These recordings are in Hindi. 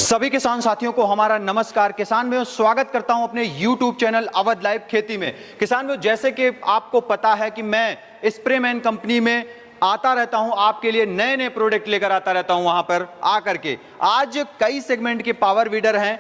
सभी किसान साथियों को हमारा नमस्कार। किसान में स्वागत करता हूं अपने YouTube चैनल अवध लाइव खेती में। किसान में जैसे कि आपको पता है कि मैं स्प्रेमैन कंपनी में आता रहता हूं, आपके लिए नए नए प्रोडक्ट लेकर आता रहता हूं। वहां पर आकर के आज कई सेगमेंट के पावर वीडर हैं।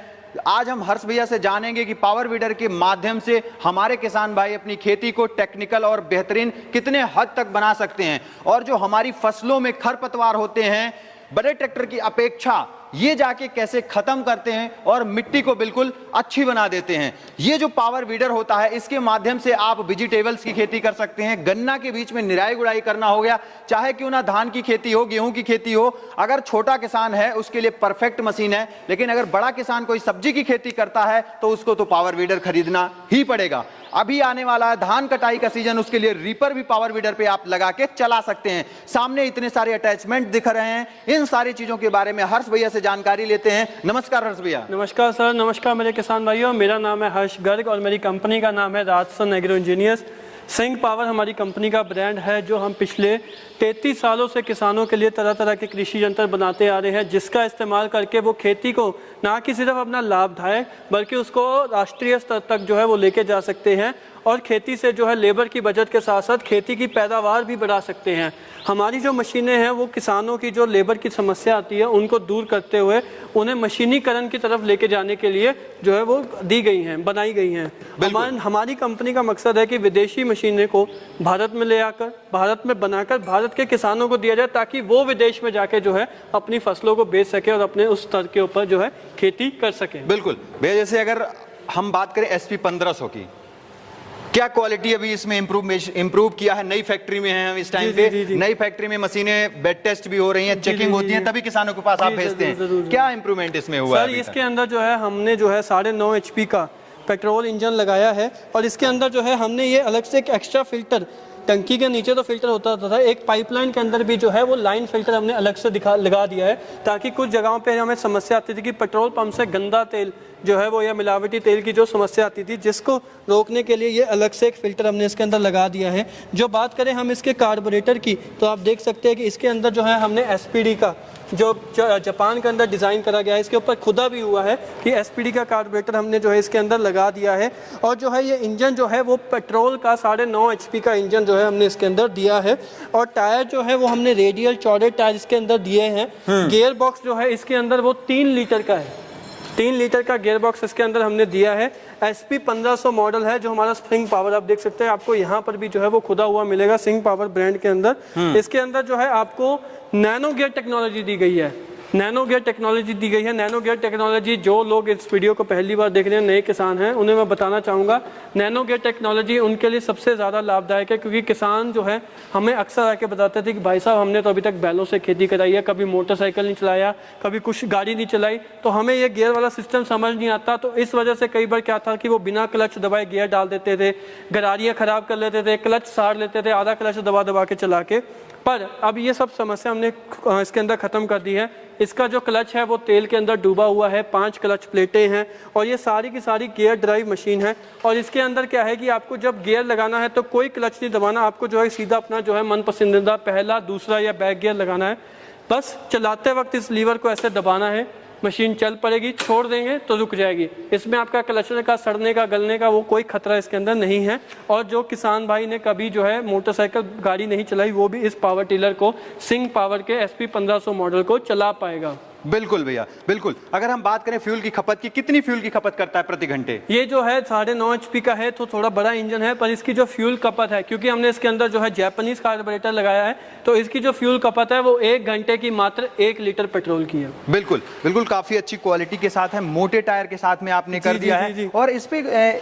आज हम हर्ष भैया से जानेंगे कि पावर वीडर के माध्यम से हमारे किसान भाई अपनी खेती को टेक्निकल और बेहतरीन कितने हद तक बना सकते हैं, और जो हमारी फसलों में खरपतवार होते हैं बड़े ट्रैक्टर की अपेक्षा ये जाके कैसे खत्म करते हैं और मिट्टी को बिल्कुल अच्छी बना देते हैं। ये जो पावर वीडर होता है इसके माध्यम से आप वेजिटेबल्स की खेती कर सकते हैं, गन्ना के बीच में निराई गुड़ाई करना हो गया, चाहे क्यों ना धान की खेती हो, गेहूं की खेती हो। अगर छोटा किसान है उसके लिए परफेक्ट मशीन है, लेकिन अगर बड़ा किसान कोई सब्जी की खेती करता है तो उसको तो पावर वीडर खरीदना ही पड़ेगा। अभी आने वाला है धान कटाई का सीजन, उसके लिए रीपर भी पावर वीडर पे आप लगा के चला सकते हैं। सामने इतने सारे अटैचमेंट दिख रहे हैं, इन सारी चीजों के बारे में हर्ष भैया से जानकारी लेते हैं। नमस्कार हर्ष भैया। नमस्कार सर, नमस्कार मेरे किसान भाइयों। मेरा नाम है हर्ष गर्ग और मेरी कंपनी का नाम है राजसन एग्रो इंजीनियर्स। सिंह पावर हमारी कंपनी का ब्रांड है, जो हम पिछले 33 सालों से किसानों के लिए तरह तरह के कृषि यंत्र बनाते आ रहे हैं, जिसका इस्तेमाल करके वो खेती को ना कि सिर्फ अपना लाभदायक बल्कि उसको राष्ट्रीय स्तर तक जो है वो लेके जा सकते हैं, और खेती से जो है लेबर की बचत के साथ साथ खेती की पैदावार भी बढ़ा सकते हैं। हमारी जो मशीनें हैं वो किसानों की जो लेबर की समस्या आती है उनको दूर करते हुए उन्हें मशीनीकरण की तरफ लेके जाने के लिए जो है वो दी गई हैं, बनाई गई हैं। हमारी कंपनी का मकसद है कि विदेशी मशीनें को भारत में ले आकर, भारत में बनाकर भारत के किसानों को दिया जाए, ताकि वो विदेश में जाके जो है अपनी फसलों को बेच सके और अपने उस स्तर के ऊपर जो है खेती कर सके। बिल्कुल भैया, जैसे अगर हम बात करें SP 1500 की, क्या क्वालिटी अभी इसमें इंप्रूव किया है? नई फैक्ट्री में है हम इस टाइम पे, नई फैक्ट्री में मशीनें बेड टेस्ट भी हो रही हैं, चेकिंग होती है, तभी किसानों के पास आप भेजते हैं। क्या इंप्रूवमेंट इसमें हुआ है? सर इसके अंदर जो है हमने जो है 9.5 HP का पेट्रोल इंजन लगाया है, और इसके अंदर जो है हमने ये अलग से एक एक्स्ट्रा फिल्टर, टंकी के नीचे तो फिल्टर होता था, एक पाइपलाइन के अंदर भी जो है वो लाइन फिल्टर हमने अलग से लगा दिया है, ताकि कुछ जगहों पे हमें समस्या आती थी कि पेट्रोल पंप से गंदा तेल जो है वो या मिलावटी तेल की जो समस्या आती थी, जिसको रोकने के लिए ये अलग से एक फ़िल्टर हमने इसके अंदर लगा दिया है। जो बात करें हम इसके कार्बोरेटर की, तो आप देख सकते हैं कि इसके अंदर जो है हमने SPD का जो जापान के अंदर डिज़ाइन करा गया है, इसके ऊपर खुदा भी हुआ है कि SPD का कार्बोरेटर हमने जो है इसके अंदर लगा दिया है। और जो है ये इंजन जो है वो पेट्रोल का 9.5 HP का इंजन जो है हमने इसके अंदर दिया है, और टायर जो है वो हमने रेडियल चौड़े टायर इसके अंदर दिए हैं। गियर बॉक्स जो है इसके अंदर वो 3 लीटर का है, 3 लीटर का गियर बॉक्स इसके अंदर हमने दिया है। SP 1500 मॉडल है जो हमारा सिंह पावर, आप देख सकते हैं, आपको यहाँ पर भी जो है वो खुदा हुआ मिलेगा सिंह पावर ब्रांड के अंदर। इसके अंदर जो है आपको नैनो गियर टेक्नोलॉजी दी गई है, नैनो गियर टेक्नोलॉजी दी गई है। नैनो गियर टेक्नोलॉजी, जो लोग इस वीडियो को पहली बार देख रहे हैं, नए किसान हैं, उन्हें मैं बताना चाहूँगा, नैनो गियर टेक्नोलॉजी उनके लिए सबसे ज़्यादा लाभदायक है, क्योंकि किसान जो है हमें अक्सर आके बताते थे कि भाई साहब हमने तो अभी तक बैलों से खेती कराई है, कभी मोटरसाइकिल नहीं चलाया, कभी कुछ गाड़ी नहीं चलाई, तो हमें ये गियर वाला सिस्टम समझ नहीं आता। तो इस वजह से कई बार क्या था कि वो बिना क्लच दबाए गियर डाल देते थे, गरारियाँ ख़राब कर लेते थे, क्लच साड़ लेते थे, आधा क्लच दबा दबा के चला के। पर अब ये सब समस्या हमने इसके अंदर ख़त्म कर दी है। इसका जो क्लच है वो तेल के अंदर डूबा हुआ है, 5 क्लच प्लेटें हैं, और ये सारी की सारी गियर ड्राइव मशीन है। और इसके अंदर क्या है कि आपको जब गियर लगाना है तो कोई क्लच नहीं दबाना, आपको जो है सीधा अपना जो है मन पसंदीदा पहला, दूसरा या बैक गियर लगाना है। बस चलाते वक्त इस लीवर को ऐसे दबाना है, मशीन चल पड़ेगी, छोड़ देंगे तो रुक जाएगी। इसमें आपका क्लचर का सड़ने का, गलने का वो कोई खतरा इसके अंदर नहीं है। और जो किसान भाई ने कभी जो है मोटरसाइकिल गाड़ी नहीं चलाई, वो भी इस पावर टिलर को, सिंह पावर के SP 1500 मॉडल को चला पाएगा। बिल्कुल भैया, बिल्कुल। अगर हम बात करें फ्यूल की खपत की, कितनी फ्यूल की खपत करता है प्रति घंटे? ये जो है 9.5 HP का है, तो थोड़ा बड़ा इंजन है, पर इसकी जो फ्यूल खपत है, क्योंकि हमने इसके अंदर जो है जापानीज कार्बोरेटर लगाया है, तो इसकी जो फ्यूल खपत है वो 1 घंटे की मात्र 1 लीटर पेट्रोल की है। बिल्कुल बिल्कुल, काफी अच्छी क्वालिटी के साथ है, मोटे टायर के साथ में आपने कर दिया है। और इस पे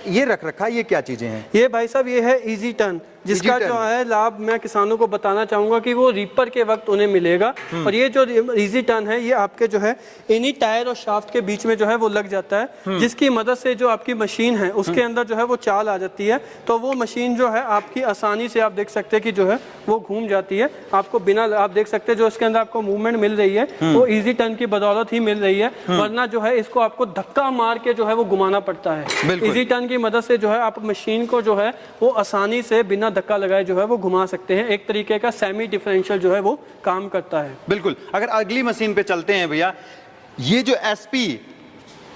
ये रख रखा है, ये क्या चीजें हैं? ये भाई साहब ये है इजी टर्न, जिसका जो है लाभ मैं किसानों को बताना चाहूंगा कि वो रीपर के वक्त उन्हें मिलेगा। और ये जो इजी टर्न है ये आपके जो है इन्हीं टायर और शाफ्ट के बीच में जो है वो लग जाता है, जिसकी मदद से जो आपकी मशीन है उसके अंदर जो है वो चाल आ जाती है। तो वो मशीन जो है आपकी आसानी से, आप देख सकते हैं कि जो है वो घूम जाती है, आपको बिना, आप देख सकते हैं जो इसके अंदर आपको मूवमेंट मिल रही है वो इजी टर्न की बदौलत ही मिल रही है, वरना जो है इसको आपको धक्का मार के जो है वो घुमाना पड़ता है। इजी टर्न की मदद से जो है आप मशीन को जो है वो आसानी से बिना धक्का लगाए जो है वो घुमा सकते हैं। एक तरीके का सेमी डिफरेंशियल जो है वो काम करता है। बिल्कुल। अगर अगली मशीन पे चलते हैं भैया, ये जो SP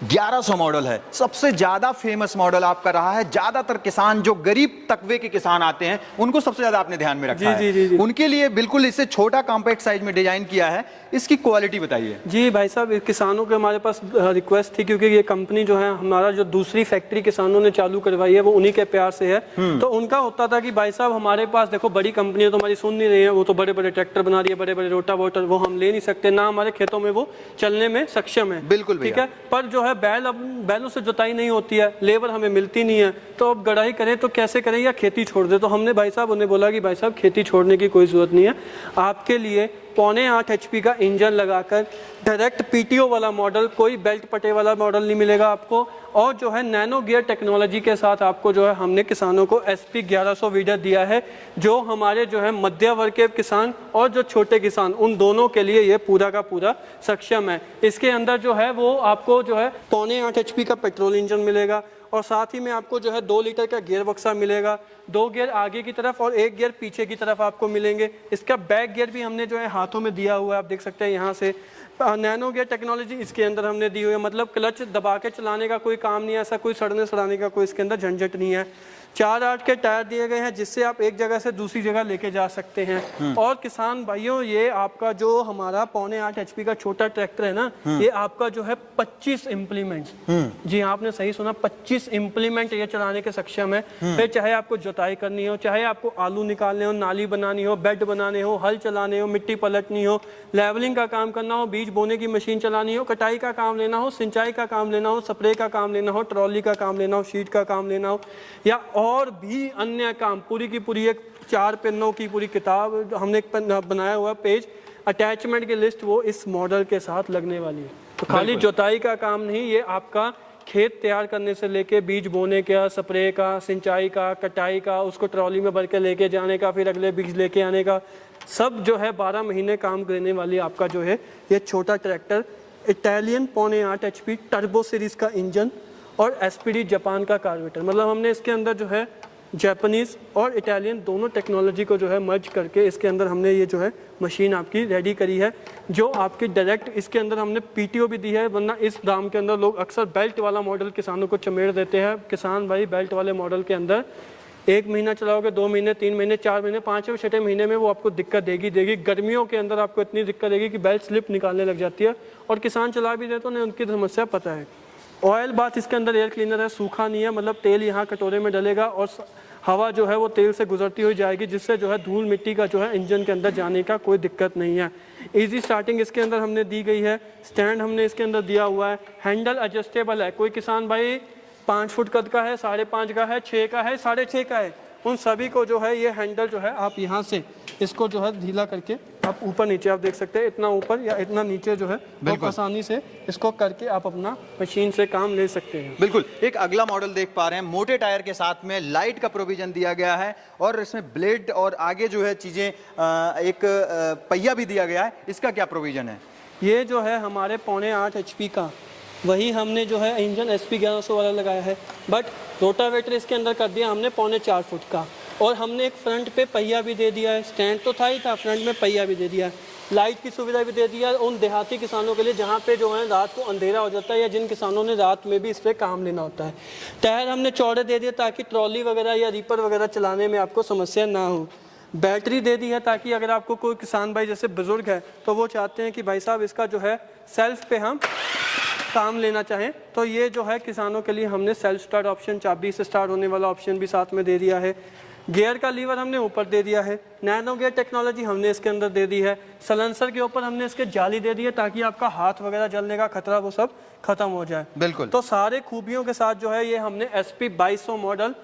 1100 मॉडल है, सबसे ज्यादा फेमस मॉडल आपका रहा है। ज्यादातर किसान जो गरीब तबके के किसान आते हैं उनको सबसे ज्यादा आपने ध्यान में रखा है। जी। उनके लिए बिल्कुल इसे छोटा कॉम्पैक्ट साइज में डिजाइन किया है। इसकी क्वालिटी बताइए। जी भाई साहब, किसानों के हमारे पास रिक्वेस्ट थी, क्योंकि ये कंपनी जो है हमारा जो दूसरी फैक्ट्री किसानों ने चालू करवाई है वो उन्हीं के प्यार से है। तो उनका होता था कि भाई साहब हमारे पास देखो बड़ी कंपनियां तो हमारी सुन नहीं रही है, वो तो बड़े बड़े ट्रैक्टर बना रही है, बड़े बड़े रोटावेटर, वो हम ले नहीं सकते, ना हमारे खेतों में वो चलने में सक्षम है। बिल्कुल ठीक है, पर जो है बैलों से जुताई नहीं होती है, लेबर हमें मिलती नहीं है, तो अब गड़ाई करें तो कैसे करें या खेती छोड़ दे। तो हमने भाई साहब उन्हें बोला कि भाई साहब खेती छोड़ने की कोई जरूरत नहीं है, आपके लिए 8.5 HP का इंजन लगाकर डायरेक्ट PTO वाला मॉडल, कोई बेल्ट पटे वाला मॉडल नहीं मिलेगा आपको, और जो है नैनो गियर टेक्नोलॉजी के साथ आपको जो है हमने किसानों को SP 1100 वीडर दिया है, जो हमारे जो है मध्य वर्ग के किसान और जो छोटे किसान उन दोनों के लिए ये पूरा का पूरा सक्षम है। इसके अंदर जो है वो आपको जो है 8.5 HP का पेट्रोल इंजन मिलेगा, और साथ ही में आपको जो है 2 लीटर का गियर बक्सा मिलेगा, 2 गियर आगे की तरफ और 1 गियर पीछे की तरफ आपको मिलेंगे। इसका बैक गियर भी हमने जो है हाथों में दिया हुआ है, आप देख सकते हैं यहाँ से। नैनो गियर टेक्नोलॉजी इसके अंदर हमने दी हुई है, मतलब क्लच दबा के चलाने का कोई काम नहीं है, ऐसा कोई सड़ने सड़ाने का कोई इसके अंदर झंझट नहीं है। 4/8 के टायर दिए गए हैं, जिससे आप एक जगह से दूसरी जगह लेके जा सकते हैं। और किसान भाइयों, ये आपका जो हमारा 8.5 HP का छोटा ट्रैक्टर है ना, ये आपका जो है 25 इम्प्लीमेंट, जी आपने सही सुना, 25 इम्प्लीमेंट ये चलाने के सक्षम है। फिर चाहे आपको जुताई करनी हो, चाहे आपको आलू निकालने हो, नाली बनानी हो, बेड बनाने हो, हल चलाने हो, मिट्टी पलटनी हो, लेवलिंग का काम करना हो, बीज बोने की मशीन चलानी हो, कटाई का काम लेना हो, सिंचाई का काम लेना हो, स्प्रे का काम लेना हो, ट्रॉली का काम लेना हो, शीट का काम लेना हो, या और भी अन्य काम, पूरी की पूरी एक 4 पन्नों की पूरी किताब हमने एक बनाया हुआ पेज, अटैचमेंट की लिस्ट वो इस मॉडल के साथ लगने वाली है। तो खाली जुताई का काम नहीं, ये आपका खेत तैयार करने से लेके बीज बोने का, स्प्रे का, सिंचाई का, कटाई का, उसको ट्रॉली में भर के लेके जाने का, फिर अगले बीज लेके आने का, सब जो है 12 महीने काम करने वाली आपका जो है ये छोटा tractor. Italian 8.5 HP turbo series का इंजन और SPD जापान का कार्बोरेटर, मतलब हमने इसके अंदर जो है जापानीज और इटालियन दोनों टेक्नोलॉजी को जो है मर्ज करके इसके अंदर हमने ये जो है मशीन आपकी रेडी करी है, जो आपकी डायरेक्ट इसके अंदर हमने PTO भी दी है। वरना इस दाम के अंदर लोग अक्सर बेल्ट वाला मॉडल किसानों को चमेड़ देते हैं। किसान भाई बेल्ट वाले मॉडल के अंदर 1 महीना चलाओगे, 2 महीने, 3 महीने, 4 महीने, 5वें 6वें महीने में वो आपको दिक्कत देगी। गर्मियों के अंदर आपको इतनी दिक्कत देगी कि बेल्ट स्लिप निकालने लग जाती है, और किसान चला भी दे तो उन्हें उनकी समस्या पता है। ऑयल बात इसके अंदर एयर क्लीनर है, सूखा नहीं है, मतलब तेल यहाँ कटोरे में डलेगा और हवा जो है वो तेल से गुजरती हुई जाएगी, जिससे जो है धूल मिट्टी का जो है इंजन के अंदर जाने का कोई दिक्कत नहीं है। इजी स्टार्टिंग इसके अंदर हमने दी गई है, स्टैंड हमने इसके अंदर दिया हुआ है, हैंडल एडजस्टेबल है। कोई किसान भाई 5 फुट कद का है, 5.5 का है, 6 का है, 6.5 का है, उन सभी को जो है ये हैंडल जो है आप यहाँ से इसको जो है ढीला करके आप ऊपर नीचे आप देख सकते हैं, इतना ऊपर या इतना नीचे जो है बहुत आसानी से इसको करके आप अपना मशीन से काम ले सकते हैं। बिल्कुल। एक अगला मॉडल देख पा रहे हैं, मोटे टायर के साथ में लाइट का प्रोविजन दिया गया है, और इसमें ब्लेड और आगे जो है चीजें एक पहिया भी दिया गया है। इसका क्या प्रोविजन है? ये जो है हमारे 8.5 HP का वही हमने जो है इंजन SP 1100 वाला लगाया है, बट रोटावेटर इसके अंदर कर दिया हमने 4.25 फुट का, और हमने एक फ्रंट पे पहिया भी दे दिया है। स्टैंड तो था ही था, फ्रंट में पहिया भी दे दिया है, लाइट की सुविधा भी दे दिया है उन देहाती किसानों के लिए जहाँ पे जो है रात को अंधेरा हो जाता है, या जिन किसानों ने रात में भी इस पर काम लेना होता है। टायर हमने चौड़े दे दिए ताकि ट्रॉली वगैरह या रीपर वगैरह चलाने में आपको समस्या ना हो। बैटरी दे दी है ताकि अगर आपको कोई किसान भाई जैसे बुजुर्ग है तो वो चाहते हैं कि भाई साहब इसका जो है सेल्फ पे हम काम लेना चाहें, तो ये जो है किसानों के लिए हमने सेल्फ स्टार्ट ऑप्शन, चाबी से स्टार्ट होने वाला ऑप्शन भी साथ में दे दिया है। गियर का लीवर हमने ऊपर दे दिया है, नैनो गियर टेक्नोलॉजी हमने इसके अंदर दे दी है। सलेंसर के ऊपर हमने इसके जाली दे दी है ताकि आपका हाथ वगैरह जलने का खतरा वो सब खत्म हो जाए। बिल्कुल। तो सारे खूबियों के साथ जो है ये हमने SP 2200 मॉडल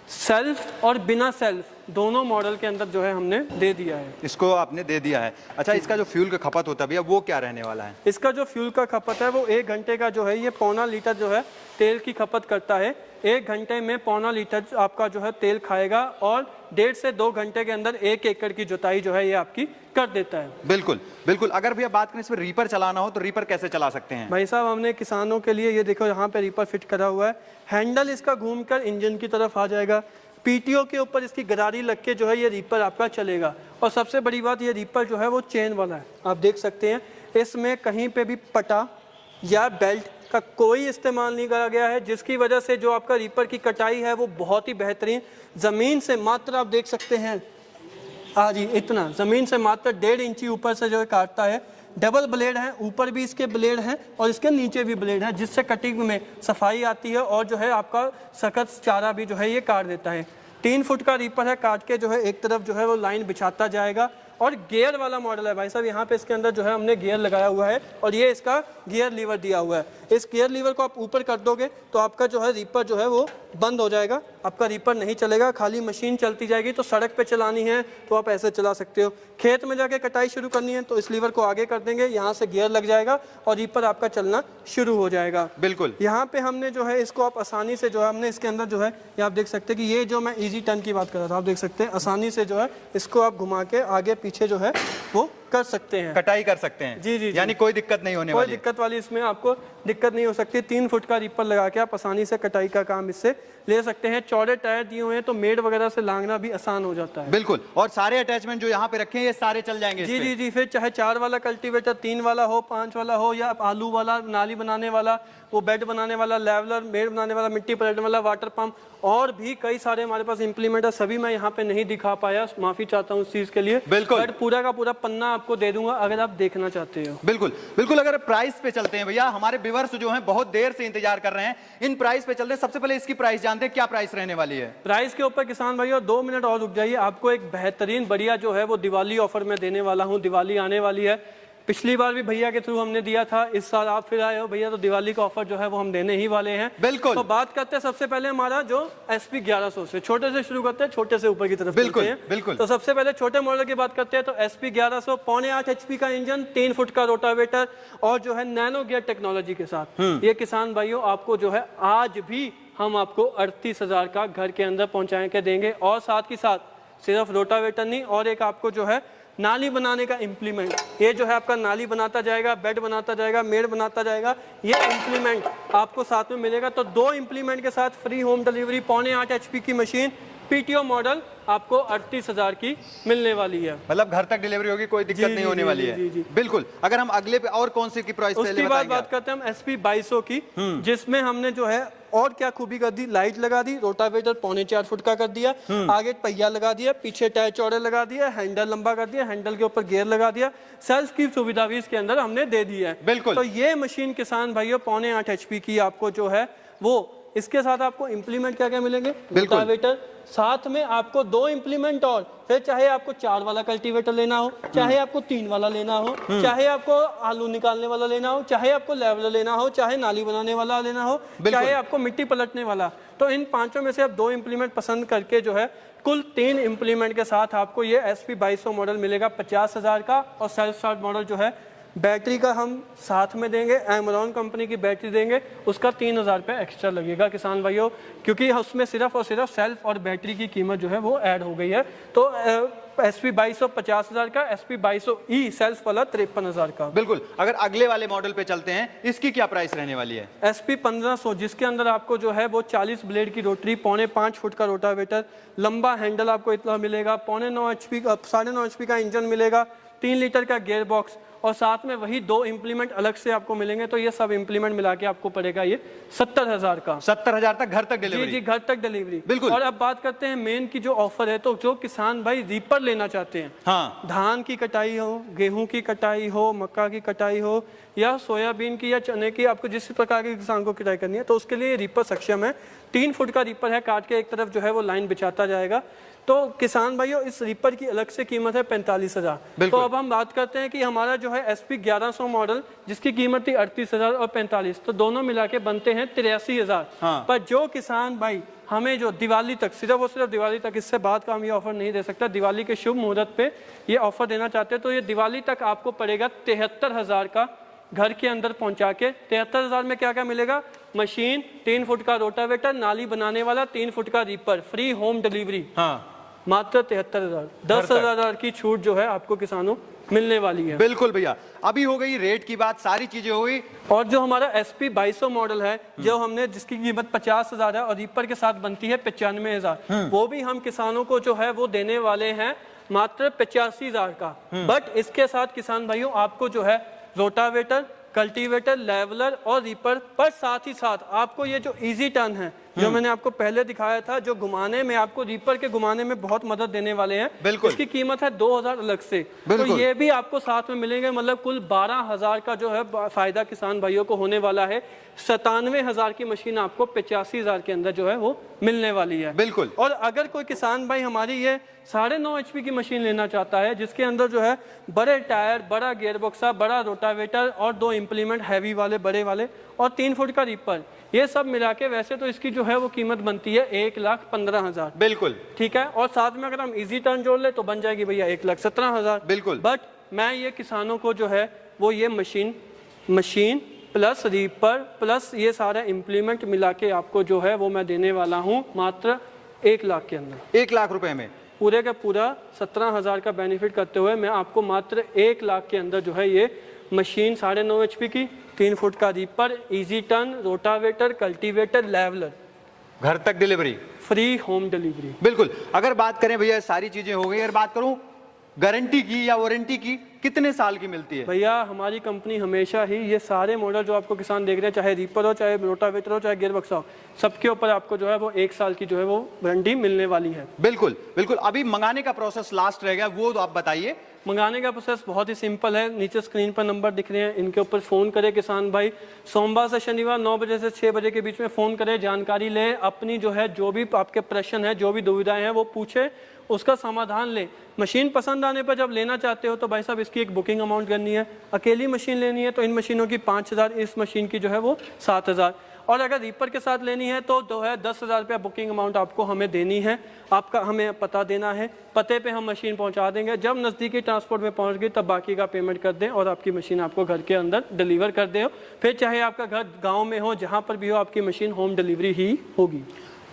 सेल्फ और बिना सेल्फ दोनों मॉडल के अंदर जो है हमने दे दिया है। इसको आपने दे दिया है। अच्छा, इसका जो फ्यूल का खपत होता है भैया वो क्या रहने वाला है? इसका जो फ्यूल का खपत है वो 1 घंटे का जो है ये 0.25 लीटर जो है तेल की खपत करता है। 1 घंटे में 0.25 लीटर आपका जो है तेल खाएगा, और 1.5 से 2 घंटे के अंदर 1 एकड़ की जुताई जो है ये आपकी कर देता है। बिल्कुल बिल्कुल। अगर भैया बात करें इसमें रीपर चलाना हो तो रीपर कैसे चला सकते हैं? भाई साहब हमने किसानों के लिए ये देखो यहाँ पे रीपर फिट करा हुआ है, हैंडल इसका घूमकर इंजन की तरफ आ जाएगा, PTO के ऊपर इसकी गरारी लग के जो है ये रीपर आपका चलेगा। और सबसे बड़ी बात ये रीपर जो है वो चेन वाला है, आप देख सकते हैं इसमें कहीं पे भी पटा या बेल्ट का कोई इस्तेमाल नहीं करा गया है, जिसकी वजह से जो आपका रीपर की कटाई है वो बहुत ही बेहतरीन, ज़मीन से मात्र आप देख सकते हैं जी इतना, ज़मीन से मात्र 1.5 इंची ऊपर से जो है काटता है। डबल ब्लेड है, ऊपर भी इसके ब्लेड हैं और इसके नीचे भी ब्लेड है, जिससे कटिंग में सफाई आती है और जो है आपका सख्त चारा भी जो है ये काट देता है। 3 फुट का रीपर है, काट के जो है एक तरफ जो है वो लाइन बिछाता जाएगा। और गियर वाला मॉडल है भाई साहब, यहाँ पे इसके अंदर जो है हमने गियर लगाया हुआ है और ये इसका गियर लीवर दिया हुआ है। इस गियर लीवर को आप ऊपर कर दोगे तो आपका जो है रीपर जो है वो बंद हो जाएगा, आपका रीपर नहीं चलेगा, खाली मशीन चलती जाएगी। तो सड़क पे चलानी है तो आप ऐसे चला सकते हो, खेत में जाके कटाई शुरू करनी है तो इस लीवर को आगे कर देंगे, यहाँ से गियर लग जाएगा और रीपर आपका चलना शुरू हो जाएगा। बिल्कुल, यहाँ पे हमने जो है इसको आप आसानी से जो है हमने इसके अंदर जो है ये आप देख सकते हैं कि ये जो मैं इजी टर्न की बात कर रहा था, आप देख सकते हैं आसानी से जो है इसको आप घुमा के आगे पीछे जो है वो कर सकते हैं, कटाई कर सकते हैं। जी, यानी कोई दिक्कत नहीं होने वाली, कोई दिक्कत वाली इसमें आपको दिक्कत नहीं हो सकती। 3 फुट का रीपर लगा के आप आसानी से कटाई का काम इससे ले सकते हैं। चौड़े टायर दिए हुए हैं तो मेड़ वगैरह से लांगना भी आसान हो जाता है। बिल्कुल, और सारे अटैचमेंट जो यहाँ पे रखे हैं ये सारे चल जाएंगे। जी जी जी, फिर चाहे 4 वाला कल्टीवेटर, 3 वाला हो, 5 वाला हो, या आलू वाला, नाली बनाने वाला, वो बेड बनाने वाला, लेवलर, मेड़ बनाने वाला, मिट्टी पलटने वाला, वाटर पंप, और भी कई सारे हमारे पास इंप्लीमेंट है। सभी मैं यहाँ पे नहीं दिखा पाया, माफी चाहता हूँ इस चीज के लिए। बिल्कुल, बट पूरा का पूरा पन्ना आपको दे दूंगा अगर आप देखना चाहते हो। बिल्कुल बिल्कुल। अगर प्राइस पे चलते हैं भैया, हमारे व्यूअर्स जो हैं बहुत देर से इंतजार कर रहे हैं, इन प्राइस पे चलते हैं। सबसे पहले इसकी प्राइस जानते हैं, क्या प्राइस रहने वाली है? प्राइस के ऊपर किसान भाई और 2 मिनट और रुक जाइए, आपको एक बेहतरीन बढ़िया जो है वो दिवाली ऑफर में देने वाला हूँ। दिवाली आने वाली है, पिछली बार भी भैया के थ्रू हमने दिया था, इस साल आप फिर आए हो भैया, तो दिवाली का ऑफर जो है वो हम देने ही वाले हैं। बिल्कुल। तो बात करते हैं सबसे पहले हमारा जो SP 1100 से, छोटे से शुरू करते हैं, छोटे से ऊपर की तरफ बिल्कुल चलते हैं। बिल्कुल। तो सबसे पहले छोटे मॉडल की बात करते हैं तो SP 1100 पौने 8 HP का इंजन, 3 फुट का रोटावेटर और जो है नैनो गियर टेक्नोलॉजी के साथ। ये किसान भाइयों आपको जो है आज भी हम आपको 38,000 का घर के अंदर पहुंचा के देंगे। और साथ ही साथ सिर्फ रोटावेटर नहीं, और एक आपको जो है नाली बनाने का इम्प्लीमेंट, ये जो है आपका नाली बनाता जाएगा, बेड बनाता जाएगा, मेड़ बनाता जाएगा, ये इम्प्लीमेंट आपको साथ में मिलेगा। तो 2 इम्प्लीमेंट के साथ फ्री होम डिलीवरी, पौने 8 HP की मशीन, PTO मॉडल आपको 38,000 की मिलने वाली है। मतलब घर तक डिलीवरी होगी, कोई दिक्कत नहीं होने वाली है। बिल्कुल। अगर हम अगले पे और कौन सी की प्राइस उसकी बात करते हैं हम SP 2200 की, जिसमें हमने जो है और क्या खूबी कर दी, लाइट लगा दी, रोटावेटर पौने 4 फुट का कर दिया, आगे पहिया लगा दिया, पीछे टायर चौड़े लगा दिया, हैंडल लंबा कर दिया, हैंडल के ऊपर गियर लगा दिया, सेल्फ की सुविधा भी इसके अंदर हमने दे दी है। बिल्कुल। तो ये मशीन किसान भाइयों पौने 8 HP की आपको जो है वो, इसके साथ आपको इम्प्लीमेंट क्या क्या मिलेंगे, रोटावेटर, साथ में आपको 2 इम्प्लीमेंट और, फिर चाहे आपको 4 वाला कल्टीवेटर लेना हो, चाहे आपको 3 वाला लेना हो, चाहे आपको आलू निकालने वाला लेना हो, चाहे आपको लेवलर लेना हो, चाहे नाली बनाने वाला लेना हो, चाहे आपको मिट्टी पलटने वाला, तो इन 5 में से आप 2 इम्प्लीमेंट पसंद करके जो है कुल 3 इम्प्लीमेंट के साथ आपको ये SP 2200 मॉडल मिलेगा 50,000 का। और सेल्फ स्टार्ट मॉडल जो है, बैटरी का हम साथ में देंगे, एमरॉन कंपनी की बैटरी देंगे, उसका 3,000 रुपये एक्स्ट्रा लगेगा किसान भाइयों, क्योंकि उसमें सिर्फ और सिर्फ सेल्फ और बैटरी की कीमत जो है वो ऐड हो गई है। तो SP 2200 50,000 का, SP 2200E सेल्फ वाला 53,000 का। बिल्कुल। अगर अगले वाले मॉडल पे चलते हैं, इसकी क्या प्राइस रहने वाली है? SP 1500, जिसके अंदर आपको जो है वो 40 ब्लेड की रोटरी, पौने 5 फुट का रोटावेटर, लंबा हैंडल आपको इतना मिलेगा, पौने 9 HP का, 9.5 HP का इंजन मिलेगा, 3 लीटर का गियर बॉक्स, और साथ में वही 2 इम्प्लीमेंट अलग से आपको मिलेंगे। तो ये सब इम्प्लीमेंट मिला के आपको पड़ेगा ये 70,000 का। 70,000 तक घर तक डिलीवरी? जी, घर तक डिलीवरी। बिल्कुल। और अब बात करते हैं मेन की जो ऑफर है, तो जो किसान भाई रीपर लेना चाहते हैं, हाँ, धान की कटाई हो, गेहूं की कटाई हो, मक्का की कटाई हो, या सोयाबीन की या चने की, आपको जिस प्रकार के किसान को कटाई करनी है, तो उसके लिए रीपर सक्षम है। 3 फुट का रीपर है, काट के एक तरफ जो है वो लाइन बिछाता जाएगा। तो किसान भाइयों इस रीपर की अलग से कीमत है 45,000। तो अब हम बात करते हैं कि हमारा जो है SP 1100 मॉडल, जिसकी कीमत थी 38,000 और 45, तो दोनों मिला के बनते हैं 83,000। हाँ। पर जो किसान भाई हमें जो दिवाली तक, सिर्फ और सिर्फ दिवाली तक, इससे बाद का हम ये ऑफर नहीं दे सकता, दिवाली के शुभ मुहूर्त पे ये ऑफर देना चाहते हैं, तो ये दिवाली तक आपको पड़ेगा 73,000 का, घर के अंदर पहुंचा के। 73,000 में क्या क्या मिलेगा, मशीन, 3 फुट का रोटावेटर, नाली बनाने वाला, 3 फुट का रीपर, फ्री होम डिलीवरी, हाँ, मात्र 73,000। 10,000 की छूट जो है आपको किसानों मिलने वाली है। बिल्कुल भैया। अभी हो गई रेट की बात, सारी चीजें हो गई। और जो हमारा SP 2200 मॉडल है, जो हमने, जिसकी कीमत 50,000 है और रीपर के साथ बनती है 95,000, वो भी हम किसानों को जो है वो देने वाले हैं मात्र 85,000 का। बट इसके साथ किसान भाइयों आपको जो है रोटावेटर, कल्टीवेटर, लेवलर और रीपर, पर साथ ही साथ आपको ये जो इजी टर्न है जो मैंने आपको पहले दिखाया था, जो घुमाने में आपको रीपर के घुमाने में बहुत मदद देने वाले हैं, बिल्कुल। इसकी कीमत है 2000 अलग से, तो ये भी आपको साथ में मिलेंगे। मतलब कुल 12,000 का जो है फायदा किसान भाइयों को होने वाला है। 97,000 की मशीन आपको 85,000 के अंदर जो है वो मिलने वाली है। बिल्कुल। और अगर कोई किसान भाई हमारी ये 9.5 HP की मशीन लेना चाहता है, जिसके अंदर जो है बड़े टायर, बड़ा गियरबॉक्सा, बड़ा रोटावेटर और 2 इम्प्लीमेंट हैवी वाले बड़े वाले और 3 फुट का रीपर, ये सब मिला के वैसे तो इसकी जो है वो कीमत बनती है 1,15,000। बिल्कुल ठीक है, और साथ में अगर हम इजी टर्न जोड़ ले तो बन जाएगी भैया 1,17,000। बिल्कुल। बट मैं ये किसानों को जो है वो ये मशीन प्लस रीपर प्लस ये सारा इम्प्लीमेंट मिला के आपको जो है वो मैं देने वाला हूँ मात्र 1 लाख के अंदर। 1 लाख रुपए में पूरे का पूरा 17,000 का बेनिफिट करते हुए मैं आपको मात्र 1 लाख के अंदर जो है ये मशीन 9.5 HP की, 3 फुट का reaper, easy turn, rotavator, cultivator, leveller, घर तक डिलीवरी, फ्री होम डिलीवरी। बिल्कुल। अगर बात करें भैया सारी चीजें हो गई, अगर बात करूं गारंटी की या वारंटी की, कितने साल की मिलती है? भैया हमारी कंपनी हमेशा ही ये सारे मॉडल जो आपको किसान देख रहे हैं, चाहे रीपर हो, चाहे रोटावेटर हो, चाहे गियरबॉक्स हो, सबके ऊपर आपको जो है वो 1 साल की जो है वो वारंटी मिलने वाली है। बिल्कुल बिल्कुल। अभी मंगाने का प्रोसेस लास्ट रह गया, वो तो आप बताइए। मंगाने का प्रोसेस बहुत ही सिंपल है। नीचे स्क्रीन पर नंबर दिख रहे हैं, इनके ऊपर फ़ोन करें किसान भाई। सोमवार से शनिवार 9 बजे से 6 बजे के बीच में फ़ोन करें, जानकारी लें, अपनी जो है जो भी आपके प्रश्न है, जो भी दुविधाएं हैं वो पूछें, उसका समाधान लें। मशीन पसंद आने पर जब लेना चाहते हो तो भाई साहब इसकी एक बुकिंग अमाउंट करनी है। अकेली मशीन लेनी है तो इन मशीनों की 5,000, इस मशीन की जो है वो 7,000, और अगर रीपर के साथ लेनी है तो जो है 10,000 रुपया बुकिंग अमाउंट आपको हमें देनी है। आपका हमें पता देना है, पते पे हम मशीन पहुंचा देंगे। जब नज़दीकी ट्रांसपोर्ट में पहुंच गई तब बाकी का पेमेंट कर दें और आपकी मशीन आपको घर के अंदर डिलीवर कर दे। फिर चाहे आपका घर गाँव में हो, जहाँ पर भी हो, आपकी मशीन होम डिलीवरी ही होगी।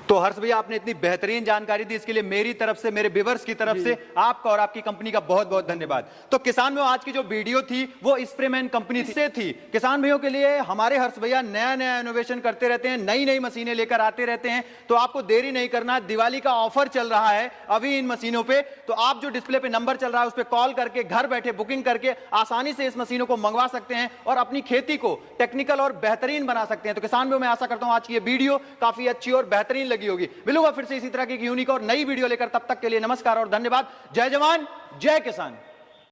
तो हर्ष भैया आपने इतनी बेहतरीन जानकारी दी, इसके लिए मेरी तरफ से, मेरे व्यूअर्स की तरफ से आपका और आपकी कंपनी का बहुत बहुत धन्यवाद। तो किसान में आज की जो वीडियो थी वो स्प्रेमैन कंपनी से थी। किसान भाइयों के लिए हमारे हर्ष भैया नया नया इनोवेशन करते रहते हैं, नई नई मशीनें लेकर आते रहते हैं। तो आपको देरी नहीं करना, दिवाली का ऑफर चल रहा है अभी इन मशीनों पे। तो आप जो डिस्प्ले पे नंबर चल रहा है उस पर कॉल करके घर बैठे बुकिंग करके आसानी से इस मशीनों को मंगवा सकते हैं और अपनी खेती को टेक्निकल और बेहतरीन बना सकते हैं। तो किसान भाइयों, मैं आशा करता हूं आज की ये वीडियो काफी अच्छी और बेहतरीन लगी होगी। मिलूंगा फिर से इसी तरह की यूनिक और नई वीडियो लेकर, तब तक के लिए नमस्कार और धन्यवाद। जय जवान जय किसान।